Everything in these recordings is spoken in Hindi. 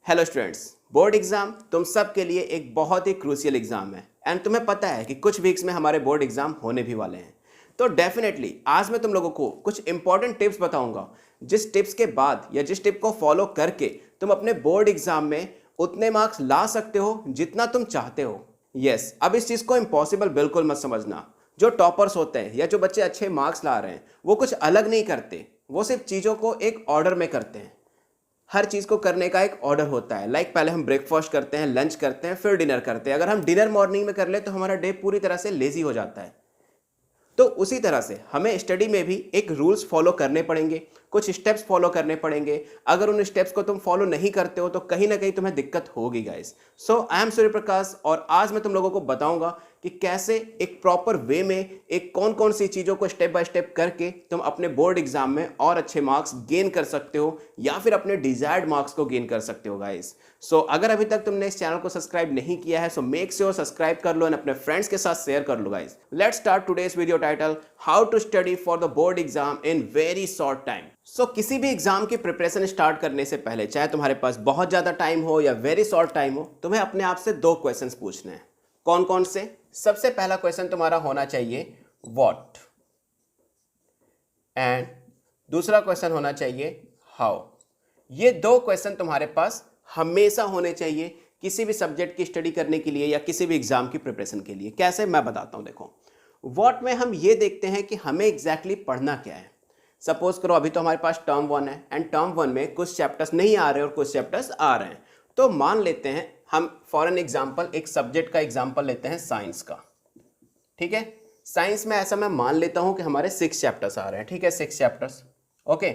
हेलो स्टूडेंट्स, बोर्ड एग्जाम तुम सब के लिए एक बहुत ही क्रूशियल एग्जाम है एंड तुम्हें पता है कि कुछ वीक्स में हमारे बोर्ड एग्जाम होने भी वाले हैं। तो डेफिनेटली आज मैं तुम लोगों को कुछ इंपॉर्टेंट टिप्स बताऊंगा, जिस टिप्स के बाद या जिस टिप को फॉलो करके तुम अपने बोर्ड एग्जाम में उतने मार्क्स ला सकते हो जितना तुम चाहते हो। यस, अब इस चीज़ को इम्पॉसिबल बिल्कुल मत समझना। जो टॉपर्स होते हैं या जो बच्चे अच्छे मार्क्स ला रहे हैं वो कुछ अलग नहीं करते, वो सिर्फ चीज़ों को एक ऑर्डर में करते हैं। हर चीज़ को करने का एक ऑर्डर होता है। लाइक पहले हम ब्रेकफास्ट करते हैं, लंच करते हैं, फिर डिनर करते हैं। अगर हम डिनर मॉर्निंग में कर ले तो हमारा डे पूरी तरह से लेजी हो जाता है। तो उसी तरह से हमें स्टडी में भी एक रूल्स फॉलो करने पड़ेंगे, कुछ स्टेप्स फॉलो करने पड़ेंगे। अगर उन स्टेप्स को तुम फॉलो नहीं करते हो तो कहीं ना कहीं तुम्हें दिक्कत होगी guys. So I am Surya प्रकाश और आज मैं तुम लोगों को बताऊंगा कि कैसे एक प्रॉपर वे में एक कौन कौन सी चीज़ों को स्टेप बाय स्टेप करके तुम अपने बोर्ड एग्जाम में और अच्छे मार्क्स गेन कर सकते हो या फिर अपने डिजायर्ड मार्क्स को गेन कर सकते हो गाइस। सो अगर अभी तक तुमने इस चैनल को सब्सक्राइब नहीं किया है सो मेक श्योर सब्सक्राइब कर लो एंड अपने फ्रेंड्स के साथ शेयर कर लो guys. Let's start today's video title, how to study for the board exam in very short time. So किसी भी एग्जाम की प्रिपरेशन स्टार्ट करने से पहले, चाहे तुम्हारे पास बहुत ज़्यादा टाइम हो या वेरी शॉर्ट टाइम हो, तुम्हें अपने आप से दो क्वेश्चंस पूछने हैं। कौन कौन से? सबसे पहला क्वेश्चन तुम्हारा होना चाहिए व्हाट, एंड दूसरा क्वेश्चन होना चाहिए हाउ। ये दो क्वेश्चन तुम्हारे पास हमेशा होने चाहिए किसी भी सब्जेक्ट की स्टडी करने के लिए या किसी भी एग्जाम की प्रिपरेशन के लिए। कैसे, मैं बताता हूं। देखो, व्हाट में हम ये देखते हैं कि हमें एग्जैक्टली पढ़ना क्या है। सपोज करो अभी तो हमारे पास टर्म 1 है एंड टर्म 1 में कुछ चैप्टर्स नहीं आ रहे और कुछ चैप्टर्स आ रहे हैं। तो मान लेते हैं हम फॉर एन एग्जाम्पल एक सब्जेक्ट का एग्जाम्पल लेते हैं साइंस का। ठीक है, साइंस में ऐसा मैं मान लेता हूं कि हमारे 6 चैप्टर्स आ रहे हैं। ठीक है, 6 चैप्टर्स। ओके,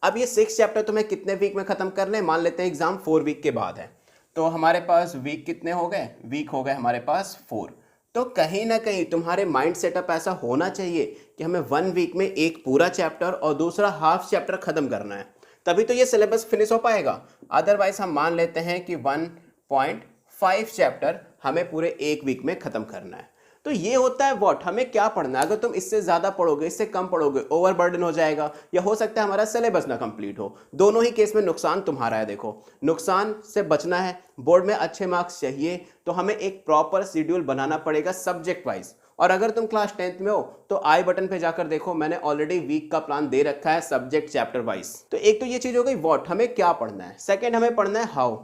अब ये 6 चैप्टर तुम्हें कितने वीक में खत्म करने? मान लेते हैं एग्जाम 4 वीक के बाद है, तो हमारे पास वीक कितने हो गए? वीक हो गए हमारे पास 4। तो कहीं ना कहीं तुम्हारे माइंड सेटअप ऐसा होना चाहिए कि हमें 1 वीक में एक पूरा चैप्टर और दूसरा हाफ चैप्टर खत्म करना है, तभी तो ये सिलेबस फिनिश हो पाएगा। अदरवाइज हम मान लेते हैं कि 1.5 चैप्टर हमें पूरे एक वीक में खत्म करना है। तो ये होता है व्हाट, हमें क्या पढ़ना है। अगर तुम इससे ज्यादा पढ़ोगे, इससे कम पढ़ोगे, ओवरबर्डन हो जाएगा या हो सकता है हमारा सिलेबस ना कंप्लीट हो। दोनों ही केस में नुकसान तुम्हारा है। देखो, नुकसान से बचना है, बोर्ड में अच्छे मार्क्स चाहिए, तो हमें एक प्रॉपर शेड्यूल बनाना पड़ेगा सब्जेक्ट वाइज। और अगर तुम क्लास 10th में हो तो आई बटन पे जाकर देखो, मैंने ऑलरेडी वीक का प्लान दे रखा है सब्जेक्ट चैप्टर वाइज। तो एक तो ये चीज हो गई व्हाट, हमें क्या पढ़ना है। सेकेंड, हमें पढ़ना है हाउ,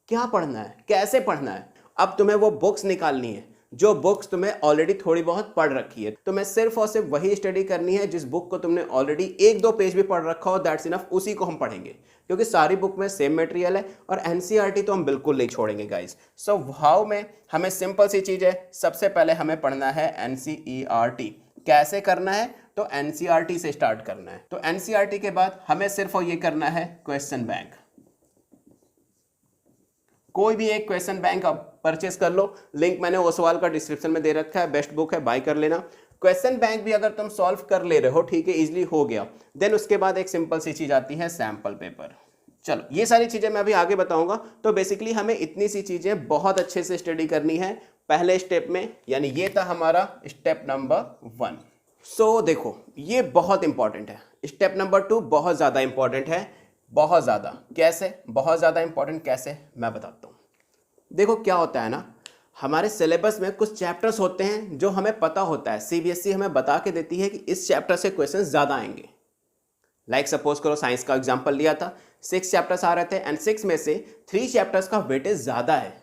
क्या पढ़ना है, कैसे पढ़ना है। अब तुम्हें वो बुक्स निकालनी है जो बुक्स तुम्हें ऑलरेडी थोड़ी बहुत पढ़ रखी है। तुम्हें सिर्फ और सिर्फ वही स्टडी करनी है जिस बुक को तुमने ऑलरेडी 1-2 पेज भी पढ़ रखा हो, दैट्स इनफ। उसी को हम पढ़ेंगे क्योंकि सारी बुक में सेम मटेरियल है और एनसीईआरटी तो हम बिल्कुल नहीं छोड़ेंगे गाइस। सो हाउ में हमें सिंपल सी चीज है, सबसे पहले हमें पढ़ना है एनसीईआरटी। कैसे करना है? तो एनसीईआरटी से स्टार्ट करना है। तो एनसीईआरटी के बाद हमें सिर्फ और ये करना है क्वेश्चन बैंक। कोई भी एक क्वेश्चन बैंक आप परचेस कर लो, लिंक मैंने ओसवाल का डिस्क्रिप्शन में दे रखा है, बेस्ट बुक है, बाय कर लेना। क्वेश्चन बैंक भी अगर तुम सॉल्व कर ले रहे हो, ठीक है, इजीली हो गया, देन उसके बाद एक सिंपल सी चीज आती है सैंपल पेपर। चलो, ये सारी चीजें मैं अभी आगे बताऊंगा। तो बेसिकली हमें इतनी सी चीजें बहुत अच्छे से स्टडी करनी है पहले स्टेप में, यानी ये था हमारा स्टेप नंबर 1। सो देखो, ये बहुत इंपॉर्टेंट है। स्टेप नंबर 2 बहुत ज्यादा इंपॉर्टेंट है, बहुत ज़्यादा। कैसे बहुत ज़्यादा इंपॉर्टेंट, कैसे मैं बताता हूँ। देखो क्या होता है ना, हमारे सिलेबस में कुछ चैप्टर्स होते हैं जो हमें पता होता है, सीबीएसई हमें बता के देती है कि इस चैप्टर से क्वेश्चन ज़्यादा आएंगे। लाइक सपोज करो साइंस का एग्जाम्पल लिया था, 6 चैप्टर्स आ रहे थे एंड 6 में से 3 चैप्टर्स का वेटेज ज़्यादा है,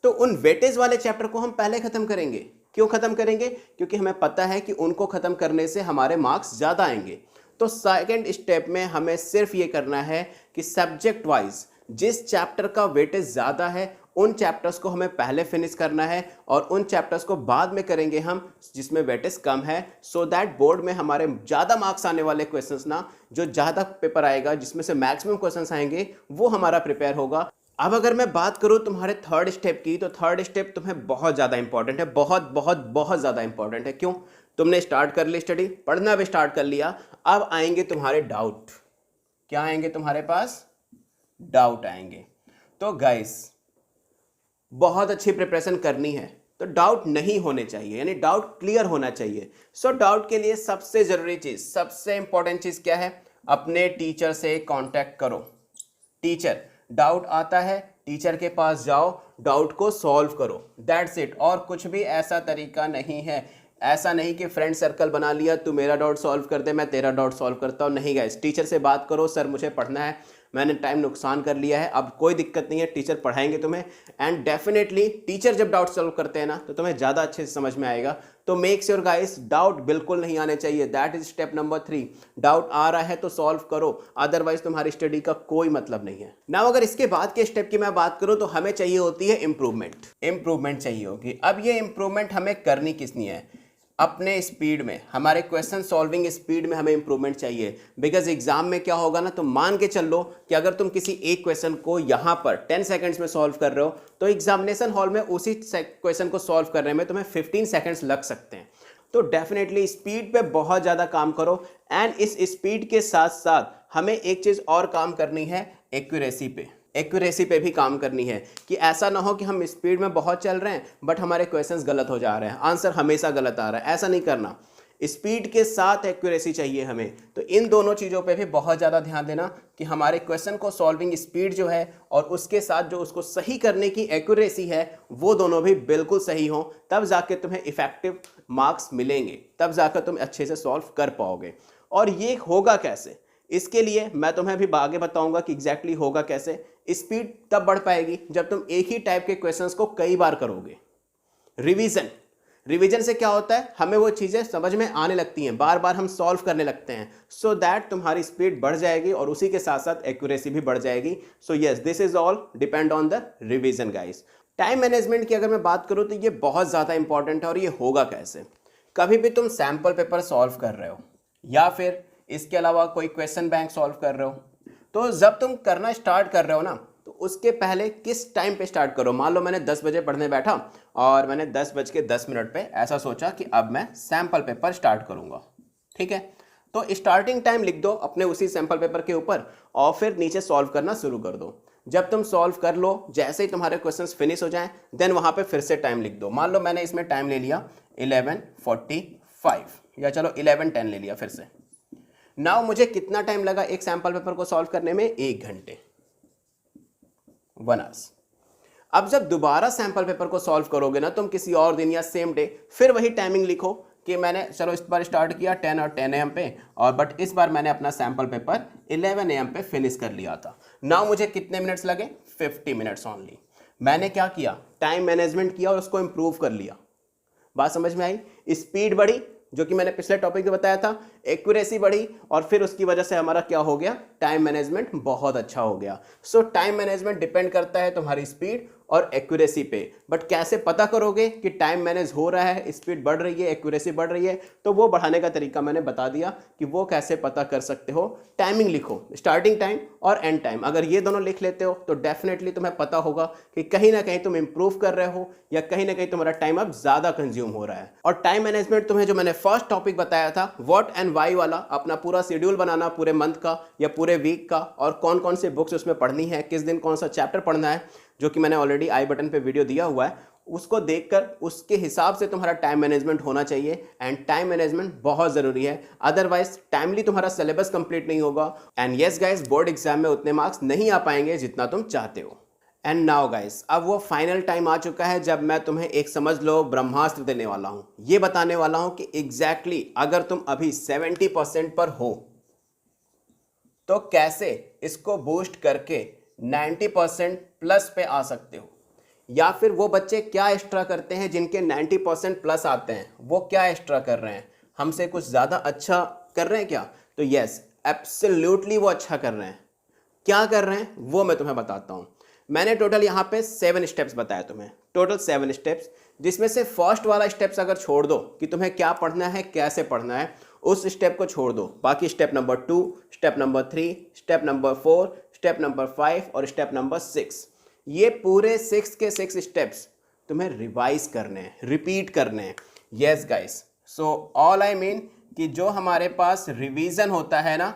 तो उन वेटेज वाले चैप्टर को हम पहले खत्म करेंगे। क्यों खत्म करेंगे? क्योंकि हमें पता है कि उनको खत्म करने से हमारे मार्क्स ज़्यादा आएंगे। तो सेकेंड स्टेप में हमें सिर्फ ये करना है कि सब्जेक्ट वाइज जिस चैप्टर का वेटेज ज़्यादा है उन चैप्टर्स को हमें पहले फिनिश करना है और उन चैप्टर्स को बाद में करेंगे हम जिसमें वेटेज कम है, सो दैट बोर्ड में हमारे ज़्यादा मार्क्स आने वाले क्वेश्चंस ना, जो ज़्यादा पेपर आएगा जिसमें से मैक्सिमम क्वेश्चंस आएंगे, वो हमारा प्रिपेयर होगा। अब अगर मैं बात करूँ तुम्हारे थर्ड स्टेप की, तो थर्ड स्टेप तुम्हें बहुत ज़्यादा इंपॉर्टेंट है, बहुत बहुत बहुत ज़्यादा इंपॉर्टेंट है। क्यों? तुमने स्टार्ट कर ली स्टडी, पढ़ना भी स्टार्ट कर लिया, अब आएंगे तुम्हारे डाउट। क्या आएंगे तुम्हारे पास? डाउट आएंगे। तो गाइस, बहुत अच्छी प्रिपरेशन करनी है तो डाउट नहीं होने चाहिए, यानी डाउट क्लियर होना चाहिए। सो डाउट के लिए सबसे जरूरी चीज, सबसे इंपॉर्टेंट चीज क्या है? अपने टीचर से कांटेक्ट करो। टीचर डाउट आता है टीचर के पास जाओ, डाउट को सॉल्व करो, दैट्स इट। और कुछ भी ऐसा तरीका नहीं है। ऐसा नहीं कि फ्रेंड सर्कल बना लिया, तू मेरा डाउट सॉल्व कर दे, मैं तेरा डाउट सॉल्व करता हूँ। नहीं गाइस, टीचर से बात करो, सर मुझे पढ़ना है, मैंने टाइम नुकसान कर लिया है, अब कोई दिक्कत नहीं है, टीचर पढ़ाएंगे तुम्हें। एंड डेफिनेटली टीचर जब डाउट सॉल्व करते हैं ना तो तुम्हें ज़्यादा अच्छे से समझ में आएगा। तो मेक श्योर गाइस, डाउट बिल्कुल नहीं आने चाहिए, that is step number 3। Doubt आ रहा है तो सॉल्व करो, अदरवाइज तुम्हारी स्टडी का कोई मतलब नहीं है। नाउ अगर इसके बाद के स्टेप की मैं बात करूं तो हमें चाहिए होती है इंप्रूवमेंट। इंप्रूवमेंट चाहिए होगी। अब ये इंप्रूवमेंट हमें करनी किसनी है? अपने स्पीड में, हमारे क्वेश्चन सॉल्विंग स्पीड में हमें इंप्रूवमेंट चाहिए। बिकॉज एग्जाम में क्या होगा ना, तो मान के चल लो कि अगर तुम किसी एक क्वेश्चन को यहाँ पर 10 सेकंड्स में सॉल्व कर रहे हो तो एग्जामिनेशन हॉल में उसी क्वेश्चन को सॉल्व करने में तुम्हें 15 सेकंड्स लग सकते हैं। तो डेफिनेटली स्पीड पे बहुत ज़्यादा काम करो। एंड इस स्पीड के साथ साथ हमें एक चीज़ और काम करनी है, एक्यूरेसी पे। एक्यूरेसी पे भी काम करनी है कि ऐसा ना हो कि हम स्पीड में बहुत चल रहे हैं बट हमारे क्वेश्चंस गलत हो जा रहे हैं, आंसर हमेशा गलत आ रहा है। ऐसा नहीं करना, स्पीड के साथ एक्यूरेसी चाहिए हमें। तो इन दोनों चीज़ों पे भी बहुत ज़्यादा ध्यान देना कि हमारे क्वेश्चन को सॉल्विंग स्पीड जो है और उसके साथ जो उसको सही करने की एक्यूरेसी है वो दोनों भी बिल्कुल सही हो, तब जाके तुम्हें इफेक्टिव मार्क्स मिलेंगे, तब जाकर तुम अच्छे से सॉल्व कर पाओगे। और ये होगा कैसे, इसके लिए मैं तुम्हें अभी आगे बताऊंगा कि एग्जैक्टली होगा कैसे। स्पीड तब बढ़ पाएगी जब तुम एक ही टाइप के क्वेश्चंस को कई बार करोगे। रिवीजन से क्या होता है, हमें वो चीज़ें समझ में आने लगती हैं, बार बार हम सॉल्व करने लगते हैं, सो दैट तुम्हारी स्पीड बढ़ जाएगी और उसी के साथ साथ एक्यूरेसी भी बढ़ जाएगी। So yes, this is all depend on the revision guys. Time management की अगर मैं बात करूँ तो ये बहुत ज़्यादा इंपॉर्टेंट है। और ये होगा कैसे, कभी भी तुम सैम्पल पेपर सॉल्व कर रहे हो या फिर इसके अलावा कोई क्वेश्चन बैंक सॉल्व कर रहे हो, तो जब तुम करना स्टार्ट कर रहे हो ना तो उसके पहले किस टाइम पे स्टार्ट करो। मान लो मैंने 10 बजे पढ़ने बैठा और मैंने 10:10 पे ऐसा सोचा कि अब मैं सैम्पल पेपर स्टार्ट करूंगा, ठीक है। तो स्टार्टिंग टाइम लिख दो अपने उसी सैम्पल पेपर के ऊपर और फिर नीचे सॉल्व करना शुरू कर दो। जब तुम सॉल्व कर लो, जैसे ही तुम्हारे क्वेश्चंस फिनिश हो जाएं, देन वहां पे फिर से टाइम लिख दो। मान लो मैंने इसमें टाइम ले लिया 11:45 या चलो 11:10 ले लिया फिर से। नाउ मुझे कितना टाइम लगा एक सैंपल पेपर को सॉल्व करने में? 1 घंटे, 1 आवर्स। अब जब दोबारा सैंपल पेपर को सॉल्व करोगे ना तुम किसी और दिन या सेम डे, फिर वही टाइमिंग लिखो कि मैंने चलो इस बार स्टार्ट किया 10 AM पे और बट इस बार मैंने अपना सैंपल पेपर 11 AM पे फिनिश कर लिया था। नाउ मुझे कितने मिनट्स लगे? 50 मिनट्स ओनली। मैंने क्या किया? टाइम मैनेजमेंट किया और उसको इंप्रूव कर लिया। बात समझ में आई? स्पीड बढ़ी, जो कि मैंने पिछले टॉपिक में बताया था, एक्यूरेसी बढ़ी और फिर उसकी वजह से हमारा क्या हो गया? टाइम मैनेजमेंट बहुत अच्छा हो गया। सो टाइम मैनेजमेंट डिपेंड करता है तुम्हारी स्पीड और एक्यूरेसी पे। बट कैसे पता करोगे कि टाइम मैनेज हो रहा है, स्पीड बढ़ रही है, एक्यूरेसी बढ़ रही है? तो वो बढ़ाने का तरीका मैंने बता दिया कि वो कैसे पता कर सकते हो। टाइमिंग लिखो, स्टार्टिंग टाइम और एंड टाइम। अगर ये दोनों लिख लेते हो तो डेफिनेटली तुम्हें पता होगा कि कहीं ना कहीं तुम इंप्रूव कर रहे हो या कहीं ना कहीं तुम्हारा टाइम अब ज्यादा कंज्यूम हो रहा है। और टाइम मैनेजमेंट तुम्हें जो मैंने फर्स्ट टॉपिक बताया था व्हाट एंड वाई वाला, अपना पूरा शेड्यूल बनाना पूरे मंथ का या पूरे वीक का, और कौन कौन से बुक्स उसमें पढ़नी है, किस दिन कौन सा चैप्टर पढ़ना है, जो कि मैंने ऑलरेडी आई बटन पे वीडियो दिया हुआ है, उसको देखकर उसके हिसाब से तुम्हारा टाइम मैनेजमेंट होना चाहिए। एंड टाइम मैनेजमेंट बहुत ज़रूरी है, अदरवाइज टाइमली तुम्हारा सिलेबस कंप्लीट नहीं होगा। And yes guys, board exam में उतने मार्क्स नहीं आ पाएंगे जितना तुम चाहते हो। एंड नाउ गाइस, अब वो फाइनल टाइम आ चुका है जब मैं तुम्हें एक समझ लो ब्रह्मास्त्र देने वाला हूँ। ये बताने वाला हूँ कि एग्जैक्टली अगर तुम अभी 70% पर हो तो कैसे इसको बूस्ट करके 90% प्लस पे आ सकते हो, या फिर वो बच्चे क्या एक्स्ट्रा करते हैं जिनके 90% प्लस आते हैं, वो क्या एक्स्ट्रा कर रहे हैं, हमसे कुछ ज़्यादा अच्छा कर रहे हैं क्या? तो यस, एब्सोल्युटली वो अच्छा कर रहे हैं। क्या कर रहे हैं वो मैं तुम्हें बताता हूँ। मैंने टोटल यहाँ पे 7 स्टेप्स बताया तुम्हें, टोटल 7 स्टेप्स, जिसमें से फर्स्ट वाला स्टेप्स अगर छोड़ दो कि तुम्हें क्या पढ़ना है, कैसे पढ़ना है, उस स्टेप को छोड़ दो, बाकी step number 2, step number 3, step number 4, step number 5 और स्टेप नंबर 6, ये पूरे 6 के 6 स्टेप्स तुम्हें रिवाइज करने हैं, रिपीट करने हैं। Yes guys, so all I mean कि जो हमारे पास रिवीजन होता है ना,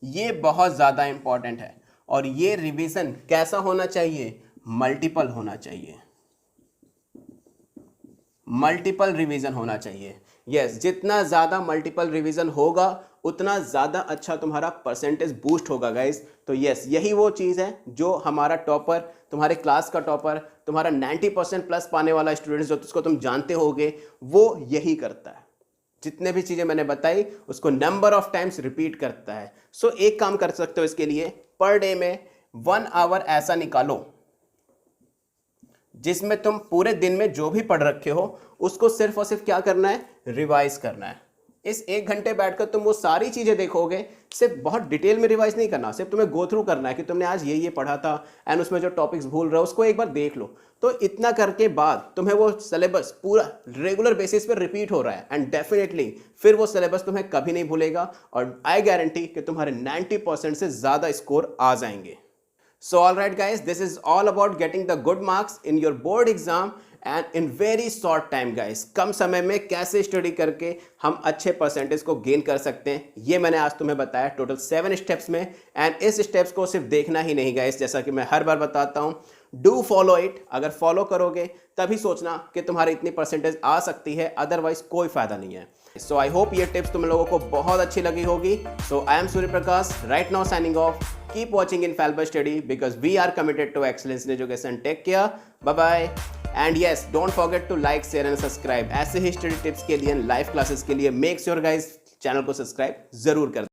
ये बहुत ज़्यादा इंपॉर्टेंट है। और ये रिवीजन कैसा होना चाहिए? मल्टीपल होना चाहिए। मल्टीपल रिवीजन होना चाहिए। यस, जितना ज़्यादा मल्टीपल रिवीजन होगा उतना ज़्यादा अच्छा तुम्हारा परसेंटेज बूस्ट होगा गाइस। तो यस, यही वो चीज़ है जो हमारा टॉपर, तुम्हारे क्लास का टॉपर, तुम्हारा 90% प्लस पाने वाला स्टूडेंट जो उसको तुम जानते होगे, वो यही करता है। जितने भी चीज़ें मैंने बताई उसको नंबर ऑफ टाइम्स रिपीट करता है। सो एक काम कर सकते हो इसके लिए, पर डे में 1 आवर ऐसा निकालो जिसमें तुम पूरे दिन में जो भी पढ़ रखे हो उसको सिर्फ और सिर्फ क्या करना है, रिवाइज करना है। इस 1 घंटे बैठकर तुम वो सारी चीज़ें देखोगे, सिर्फ बहुत डिटेल में रिवाइज नहीं करना, सिर्फ तुम्हें गो थ्रू करना है कि तुमने आज ये पढ़ा था एंड उसमें जो टॉपिक्स भूल रहे हो उसको एक बार देख लो। तो इतना करके बाद तुम्हें वो सिलेबस पूरा रेगुलर बेसिस पर रिपीट हो रहा है एंड डेफिनेटली फिर वो सिलेबस तुम्हें कभी नहीं भूलेगा और आई गारंटी कि तुम्हारे 90% से ज़्यादा स्कोर आ जाएंगे। So alright guys, this is all about getting the good marks in your board exam and in very short time guys। कम समय में कैसे स्टडी करके हम अच्छे परसेंटेज को गेन कर सकते हैं, ये मैंने आज तुम्हें बताया टोटल 7 स्टेप्स में। एंड इस स्टेप्स को सिर्फ देखना ही नहीं गाइस, जैसा कि मैं हर बार बताता हूँ, डू फॉलो इट। अगर फॉलो करोगे तभी सोचना कि तुम्हारी इतनी परसेंटेज आ सकती है, अदरवाइज कोई फायदा नहीं है। सो आई होप ये टिप्स तुम लोगों को बहुत अच्छी लगी होगी। So I am Surya Prakash, right now signing off. Keep watching Infallible Study because we are committed to excellence in education. Take care. Bye bye. And yes, don't forget to like, share and subscribe. ऐसे ही स्टडी टिप्स के लिए, लाइव क्लासेस के लिए मेक श्योर गाइस चैनल को सब्सक्राइब जरूर कर